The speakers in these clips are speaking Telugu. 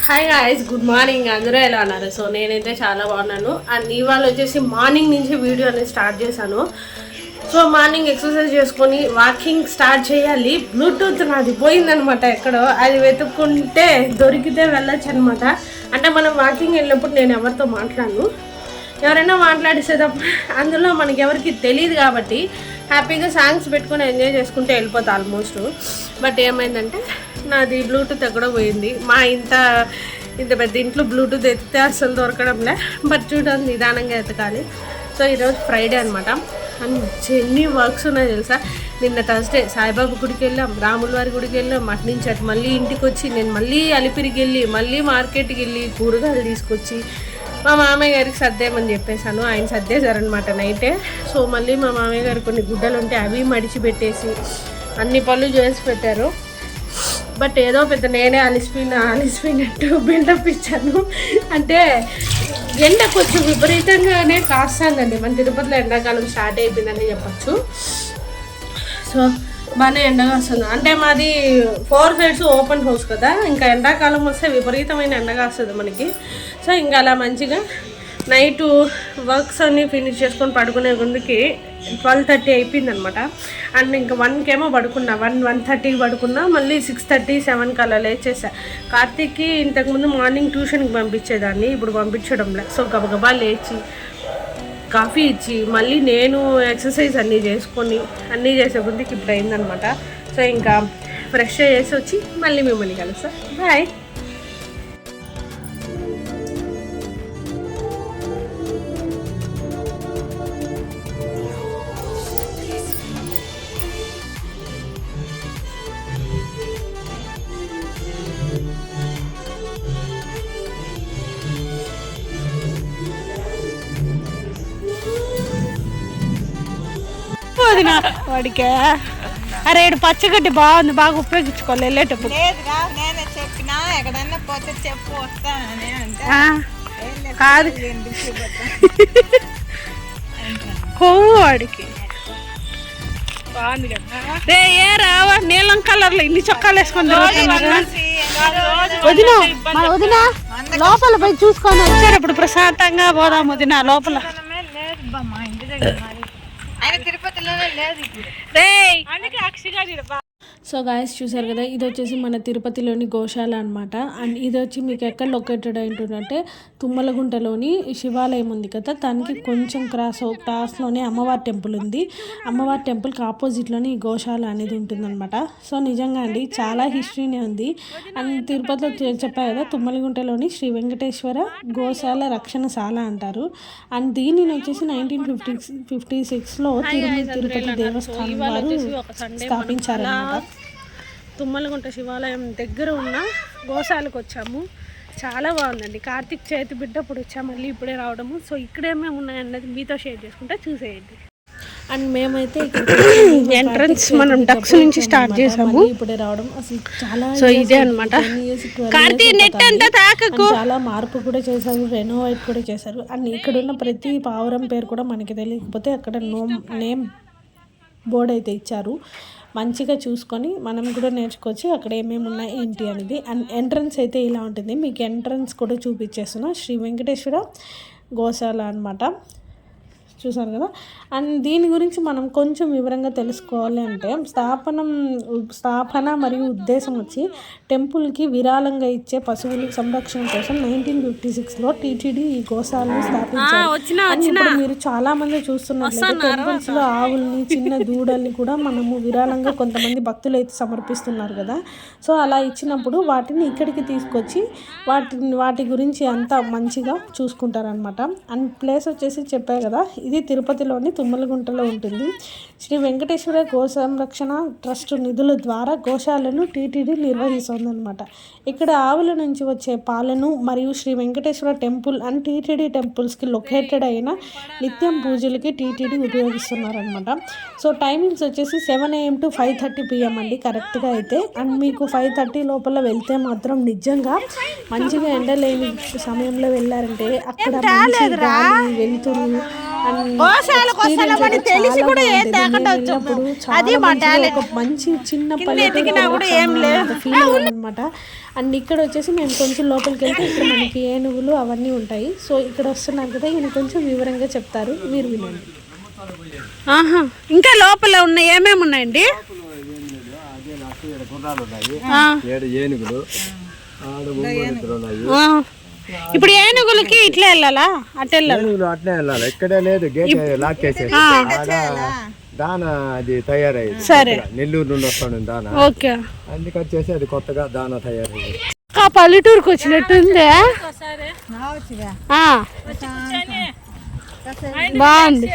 Hi guys, good morning. అందరూ ఎలా ఉన్నారు? సో నేనైతే చాలా బాగున్నాను. అండ్ ఇవాళ వచ్చేసి మార్నింగ్ నుంచి వీడియో అనేది స్టార్ట్ చేశాను. సో మార్నింగ్ ఎక్సర్సైజ్ చేసుకొని వాకింగ్ స్టార్ట్ చేయాలి. బ్లూటూత్ నాది పోయిందనమాట ఎక్కడో, అది వెతుక్కుంటే దొరికితే వెళ్ళొచ్చు అనమాట. అంటే మనం వాకింగ్ వెళ్ళినప్పుడు నేను ఎవరితో మాట్లాడను, ఎవరైనా మాట్లాడిస్తే తప్ప అందులో మనకి ఎవరికి తెలియదు కాబట్టి హ్యాపీగా సాంగ్స్ పెట్టుకొని ఎంజాయ్ చేసుకుంటే వెళ్ళిపోతా ఆల్మోస్ట్. బట్ ఏమైందంటే నాది బ్లూటూత్ ఎక్కడో పోయింది. మా ఇంత పెద్ద ఇంట్లో బ్లూటూత్ ఎత్తితే అసలు దొరకడంలే. బట్ చూడండి, నిదానంగా ఎతకాలి. సో ఈరోజు ఫ్రైడే అనమాట. అండ్ ఎన్ని వర్క్స్ ఉన్నాయో తెలుసా. నిన్న థర్స్డే సాయిబాబా గుడికి వెళ్ళాం, రాముల వారి గుడికి వెళ్ళాం. అటు నుంచి అటు మళ్ళీ ఇంటికి వచ్చి నేను మళ్ళీ అలిపిరికి వెళ్ళి మళ్ళీ మార్కెట్కి వెళ్ళి కూరగాయలు తీసుకొచ్చి మా మామయ్య గారికి సర్దేమని చెప్పేశాను. ఆయన సర్దేశారనమాట నైటే. సో మళ్ళీ మా మామయ్య గారు కొన్ని గుడ్డలు ఉంటే అవి మడిచి పెట్టేసి అన్ని పనులు చేసి పెట్టారు. బట్ ఏదో పెద్ద నేనే అలిసిపోయినట్టు బిల్డప్ ఇచ్చాను. అంటే ఎండ కొంచెం విపరీతంగానే కాస్తుందండి. మన తిరుపతిలో ఎండాకాలం స్టార్ట్ అయిపోయిందని చెప్పచ్చు. సో బాగానే ఎండగా వస్తుంది. అంటే మాది 4 sides ఓపెన్ హౌస్ కదా, ఇంకా ఎండాకాలం వస్తే విపరీతమైన ఎండగా వస్తుంది మనకి. సో ఇంకా అలా మంచిగా నైటు వర్క్స్ అన్నీ ఫినిష్ చేసుకొని పడుకునే ముందుకి 12:30 అయిపోయింది అనమాట. అండ్ ఇంకా 1కేమో పడుకున్నా, 1:30కి పడుకున్నా. మళ్ళీ 6:30, 7కి అలా లేచేసా. కార్తీక్కి ఇంతకుముందు మార్నింగ్ ట్యూషన్కి పంపించేదాన్ని, ఇప్పుడు పంపించడంలే. సో గబగబా లేచి కాఫీ ఇచ్చి మళ్ళీ నేను ఎక్సర్సైజ్ అన్నీ చేసుకొని అన్నీ చేసే ముందుకి ఇప్పుడు అయిందనమాట. సో ఇంకా ఫ్రెష్ చేసి వచ్చి మళ్ళీ మిమ్మల్ని కలుస్తా. బాయ్. వాడికే అరే ఇటు పచ్చగడ్డి బాగుంది, బాగా ఉపయోగించుకోవాలి వెళ్ళేటప్పుడు. నేనే చెప్పినా ఎక్కడన్నా పోతే చెప్పు వస్తానని అంటే కాదు కొవ్వు వాడికి బాగుంది కదా. రే ఏ రావా నీలం కలర్ లో ఇన్ని చొక్కాలు వేసుకొని వదిన లోపల పోయి చూసుకొని వచ్చారు. ఇప్పుడు ప్రశాంతంగా పోదాం వదిన లోపల. సో గాయస్ చూసారు కదా, ఇది వచ్చేసి మన తిరుపతిలోని గోశాల అనమాట. అండ్ ఇది వచ్చి మీకు ఎక్కడ లొకేటెడ్ అయింటుందంటే తుమ్మలగుంటలోని శివాలయం ఉంది కదా, దానికి కొంచెం క్రాస్లోనే అమ్మవారి టెంపుల్ ఉంది. అమ్మవారి టెంపుల్కి ఆపోజిట్లోనే ఈ గోశాల అనేది ఉంటుందన్నమాట. సో నిజంగా అండి చాలా హిస్టరీనే ఉంది. అండ్ తిరుపతిలో చెప్పారు కదా, తుమ్మలగుంటలోని శ్రీ వెంకటేశ్వర గోశాల రక్షణశాల అంటారు. అండ్ దీనిని వచ్చేసి 1956లో తిరుపతి దేవస్థానం వారు స్థాపించారన్నమాట. తుమ్మలగుంట శివాలయం దగ్గర ఉన్న గోశాలకు వచ్చాము. చాలా బాగుందండి. కార్తీక్ చేతి బిడ్డ అప్పుడు వచ్చాము, మళ్ళీ ఇప్పుడే రావడము. సో ఇక్కడేమేమి ఉన్నాయన్నది మీతో షేర్ చేసుకుంటే చూసేయండి. అండ్ మేమైతే ఎంట్రన్స్ మనం డక్స్ నుంచి స్టార్ట్ చేసాము, ఇప్పుడే రావడం అసలు చాలా. సో ఇదే అనమాట. చాలా మార్పు కూడా చేశారు, రెనోవేట్ కూడా చేశారు. అండ్ ఇక్కడ ఉన్న ప్రతి పావురం పేరు కూడా మనకి తెలియకపోతే అక్కడ నేమ్ బోర్డ్ అయితే ఇచ్చారు. మంచిగా చూసుకొని మనం కూడా నేర్చుకోవచ్చు అక్కడ ఏమేమి ఉన్నాయి ఏంటి అనేది. అండ్ ఎంట్రన్స్ అయితే ఇలా ఉంటుంది. మీకు ఎంట్రన్స్ కూడా చూపించేస్తున్నా. శ్రీ వెంకటేశ్వర గోశాల అనమాట. చూసారు కదా. అండ్ దీని గురించి మనం కొంచెం వివరంగా తెలుసుకోవాలి అంటే స్థాపన మరియు ఉద్దేశం వచ్చి టెంపుల్కి విరాళంగా ఇచ్చే పశువుల సంరక్షణ కోసం 1956లో టీటీడీ ఈ గోశాలను స్థాపించారు. ఇప్పుడు మీరు చాలా మంది చూస్తున్నట్లయితే టెంపుల్స్లో ఆవుల్ని, చిన్న దూడల్ని కూడా మనము విరాళంగా కొంతమంది భక్తులు అయితే సమర్పిస్తున్నారు కదా. సో అలా ఇచ్చినప్పుడు వాటిని ఇక్కడికి తీసుకొచ్చి వాటి గురించి అంతా మంచిగా చూసుకుంటారనమాట. అండ్ ప్లేస్ వచ్చేసి చెప్పారు కదా, ఇది తిరుపతిలోని తుమ్మలగుంటలో ఉంటుంది. శ్రీ వెంకటేశ్వర గో సంరక్షణ ట్రస్ట్ నిధుల ద్వారా గోశాలను టీటీడీ నిర్వహిస్తుందన్నమాట. ఇక్కడ ఆవుల నుంచి వచ్చే పాలను మరియు Sri Venkateswara temple and TTD టెంపుల్స్కి లొకేటెడ్ అయిన నిత్యం పూజలకి టీటీడీ ఉపయోగిస్తున్నారనమాట. సో టైమింగ్స్ వచ్చేసి 7 AM to 5:30 PM అండి కరెక్ట్గా అయితే. అండ్ మీకు 5:30 లోపల వెళ్తే మాత్రం నిజంగా మంచిగా ఎండలేని సమయంలో వెళ్ళారంటే అక్కడ మంచి గాలి, వెలుతురు అది ఒక మంచి చిన్న పల్లెటూరు అనమాట. అండ్ ఇక్కడ వచ్చేసి మేము కొంచెం లోపలికి వెళ్తే ఇక్కడ మనకి ఏనుగులు అవన్నీ ఉంటాయి. సో ఇక్కడ వస్తున్నారు కదా, ఈయన కొంచెం వివరంగా చెప్తారు, మీరు వినండి. ఇంకా లోపల ఉన్నాయి ఏమేమి ఉన్నాయండి? ఏనుగులు. ఇప్పుడు ఏనుగులకి ఇట్లా వెళ్ళాలా? అట్లా అట్లే వెళ్ళాలి, ఇక్కడే లేదు గేట్ లాక్ చేసేది. దానా అది తయారైంది, సరే నెల్లూరు నుండి వస్తాడు దానా. ఓకే, అందుకు వచ్చేసి అది కొత్తగా దానా తయారైంది. పల్లెటూరుకి వచ్చినట్టుందే, బాగుంది.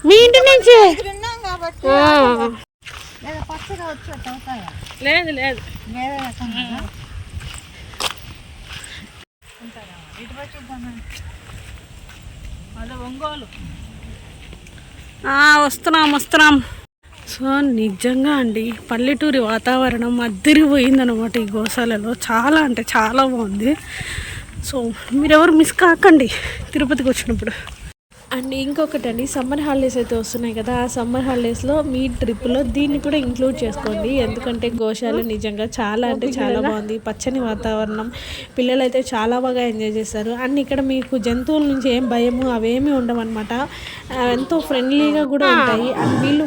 మీ ఇంటి నుంచి లేదు లేదు వస్తున్నాం. సో నిజంగా అండి పల్లెటూరి వాతావరణం అద్దరిపోయిందనమాట ఈ గోశాలలో. చాలా అంటే చాలా బాగుంది. సో మీరెవరు మిస్ కాకండి తిరుపతికి వచ్చినప్పుడు. అండ్ ఇంకొకటి అండి, సమ్మర్ హాలిడేస్ అయితే వస్తున్నాయి కదా, ఆ సమ్మర్ హాలిడేస్లో మీ ట్రిప్లో దీన్ని కూడా ఇంక్లూడ్ చేసుకోండి. ఎందుకంటే గోశాల నిజంగా చాలా అంటే చాలా బాగుంది, పచ్చని వాతావరణం, పిల్లలు అయితే చాలా బాగా ఎంజాయ్ చేస్తారు. అండ్ ఇక్కడ మీకు జంతువుల నుంచి ఏం భయము అవేమీ ఉండవన్నమాట, ఎంతో ఫ్రెండ్లీగా కూడా ఉంటాయి. అండ్ వీళ్ళు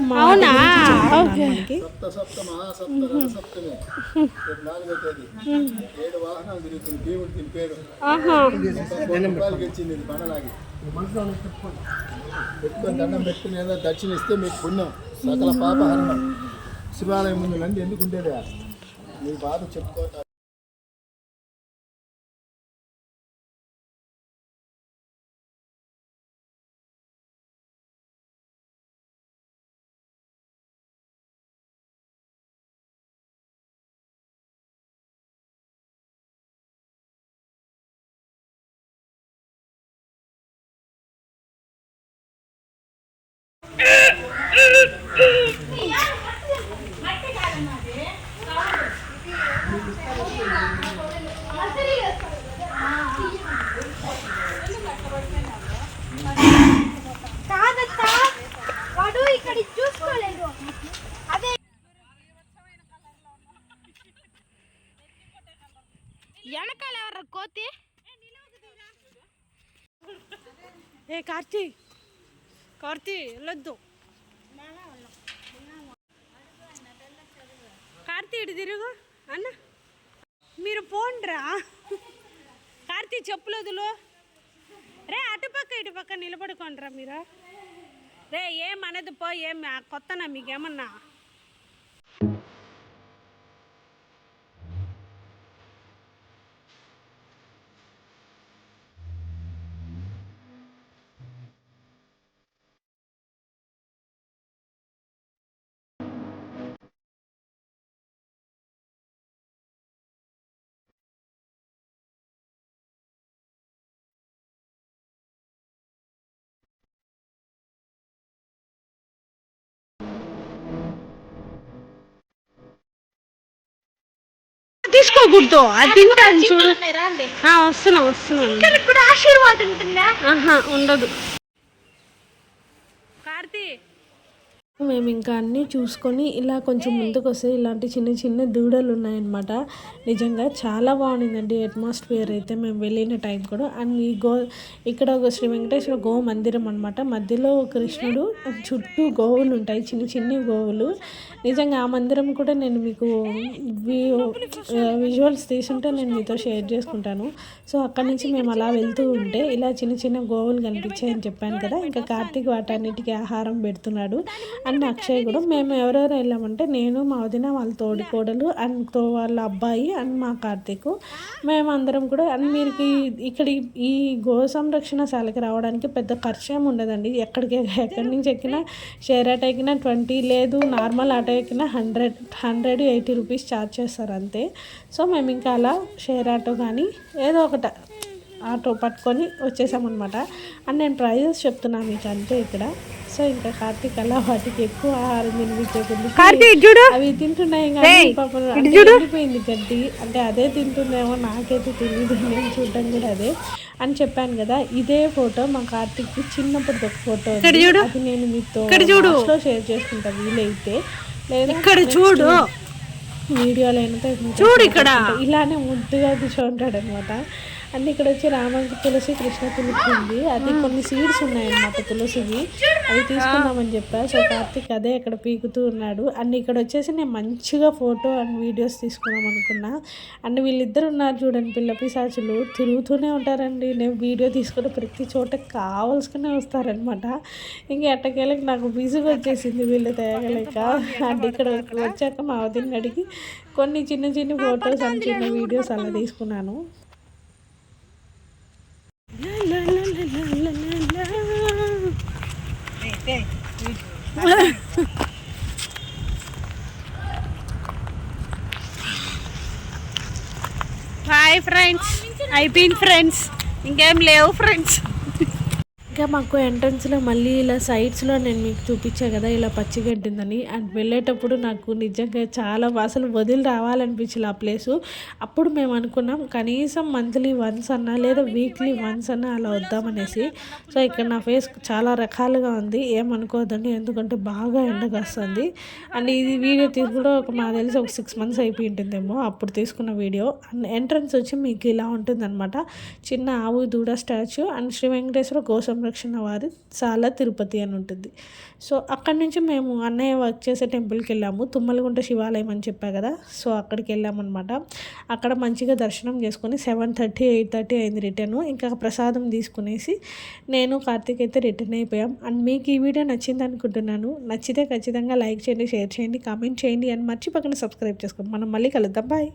దండం పెట్టుకుని ఏదో దర్శనం ఇస్తే మీకు పుణ్యం, సకల పాపహరణం. శివాలయం ముందు రండి, ఎందుకుంటేదే మీ బాధ చెప్పుకోవటం. వాడు ఇక్కడ చూసుకోలేదు. అదే వెనకాల ఎవరు కోతి? ఏ కార్తీ వెళ్ళొద్దు. కార్తీ ఇటు తిరుగు అన్న, మీరు పోండ్రా. కార్తీ చెప్పులొద్దులు రే, అటుపక్క ఇటుపక్క నిలబడుకోండిరా మీరు. రే ఏమనదు పో, ఏం కొత్తనా మీకేమన్నా? తీసుకోకూడదు, అది తింటాను చూడు. వస్తున్నా. ఇప్పుడు ఆశీర్వాదం ఉంటుందా? ఉండదు. కార్తీ మేము ఇంకా అన్నీ చూసుకొని ఇలా కొంచెం ముందుకు వస్తే ఇలాంటి చిన్న చిన్న దూడలు ఉన్నాయన్నమాట. నిజంగా చాలా బాగుండిందండి అట్మాస్ఫియర్ అయితే మేము వెళ్ళిన టైం కూడా. అండ్ ఇక్కడ ఒక శ్రీ వెంకటేశ్వర గో మందిరం అనమాట, మధ్యలో కృష్ణుడు, చుట్టూ గోవులు ఉంటాయి, చిన్న చిన్న గోవులు. నిజంగా ఆ మందిరం కూడా నేను మీకు విజువల్స్ తీసుంటే నేను మీతో షేర్ చేసుకుంటాను. సో అక్కడి నుంచి మేము అలా వెళ్తూ ఉంటే ఇలా చిన్న చిన్న గోవులు కనిపించాయని చెప్పాను కదా, ఇంకా కార్తీక్ వాటన్నిటికీ ఆహారం పెడుతున్నాడు. అండ్ అక్షయ్ కూడా. మేము ఎవరెవరు వెళ్ళామంటే నేను, మా వదిన, వాళ్ళ తోడి కోడలు, అండ్ వాళ్ళ అబ్బాయి, అండ్ మా కార్తీక్, మేమందరం కూడా. అండ్ మీరు ఇక్కడ ఈ గో సంరక్షణశాలకి రావడానికి పెద్ద ఖర్చు ఏమి ఉండదండి. ఎక్కడి నుంచి ఎక్కినా, షేర్ ఆటో ఎక్కినా 20, లేదు నార్మల్ ఆటో ఎక్కినా 180 రూపీస్ ఛార్జ్ చేస్తారు అంతే. సో మేము ఇంకా అలా షేర్ ఆటో కానీ ఏదో ఒకటి ఆటో పట్టుకొని వచ్చేసామన్నమాట. అండ్ నేను ప్రైజెస్ చెప్తున్నాను మీకు అంతే ఇక్కడ. సో ఇంకా కార్తీక్ అలా వాటికి ఎక్కువ ఆహారం తినిపించేకుంది అవి తింటున్నాయి కానీ పాపం ఎండిపోయింది గడ్డి, అంటే అదే తింటుందేమో నాకైతే తెలియదు, నేను చూడడం కూడా అదే అని చెప్పాను కదా. ఇదే ఫోటో మా కార్తీక్ చిన్నప్పుడు ఒక ఫోటో, అది నేను మీతో లాస్ట్లో షేర్ చేసుకుంటా వీలైతే, లేదా ఇక్కడ చూడు వీడియోలో అయినా చూడు ఇక్కడ ఇలానే ముద్దుగా కూర్చోంటాడు అనమాట. అండ్ ఇక్కడ వచ్చి రామకి తులసి, కృష్ణ తులసి ఉంది, అది కొన్ని సీడ్స్ ఉన్నాయన్నమాట తులసివి, అవి తీసుకుందామని చెప్పా. సో కార్తీక్ అదే ఇక్కడ పీకుతూ ఉన్నాడు. అండ్ ఇక్కడ వచ్చేసి నేను మంచిగా ఫోటో అండ్ వీడియోస్ తీసుకుందాం అనుకున్నా. అండ్ వీళ్ళిద్దరు ఉన్నారు చూడండి, పిల్ల పిశాచులు తిరుగుతూనే ఉంటారండి. నేను వీడియో తీసుకుని ప్రతి చోట కావాల్సుకునే వస్తారనమాట. ఇంకా ఎట్టకేళ్ళకి నాకు బిజీగా వచ్చేసింది వీళ్ళు తేగలేక. అండ్ ఇక్కడ వచ్చాక మా వదిన అడిగి కొన్ని చిన్న చిన్న ఫొటోస్ అండ్ చిన్న వీడియోస్ అలా తీసుకున్నాను. హాయ్ ఫ్రెండ్స్, అయిపోయింది ఫ్రెండ్స్, ఇంకేం లేవు ఫ్రెండ్స్. ఇంకా మాకు ఎంట్రన్స్లో మళ్ళీ ఇలా సైడ్స్లో నేను మీకు చూపించాను కదా ఇలా పచ్చిగడ్డి ఉందని. అండ్ వెళ్ళేటప్పుడు నాకు నిజంగా చాలా అసలు వదిలి రావాలనిపించింది ఆ ప్లేసు. అప్పుడు మేము అనుకున్నాం కనీసం మంత్లీ వన్స్ అన్నా లేదా వీక్లీ వన్స్ అన్నా అలా వద్దామనేసి. సో ఇక్కడ నా ఫేస్ చాలా రకాలుగా ఉంది, ఏమనుకోవద్దండి, ఎందుకంటే బాగా ఎండగా వస్తుంది. అండ్ ఇది వీడియో తీసుకుంటే నాకు తెలిసి ఒక 6 months అయిపోయి ఉంటుందేమో అప్పుడు తీసుకున్న వీడియో. అండ్ ఎంట్రన్స్ వచ్చి మీకు ఇలా ఉంటుందన్నమాట, చిన్న ఆవు దూడ స్టాచ్యూ అండ్ శ్రీ వెంకటేశ్వర గోసం రక్షణ వారి చాలా తిరుపతి అని ఉంటుంది. సో అక్కడి నుంచి మేము అన్నయ్య వర్క్ చేసే టెంపుల్కి వెళ్ళాము, తుమ్మలగుంట శివాలయం అని చెప్పా కదా. సో అక్కడికి వెళ్ళామన్నమాట. అక్కడ మంచిగా దర్శనం చేసుకొని 7:30, 8:30 అయింది రిటర్న్. ఇంకా ప్రసాదం తీసుకునేసి నేను కార్తీక్ అయితే రిటర్న్ అయిపోయాం. అండ్ మీకు ఈ వీడియో నచ్చింది అనుకుంటున్నాను. నచ్చితే ఖచ్చితంగా లైక్ చేయండి, షేర్ చేయండి, కామెంట్ చేయండి అండ్ మర్చిపోకుండా సబ్స్క్రైబ్ చేసుకోండి. మనం మళ్ళీ కలుద్దాం. బాయ్.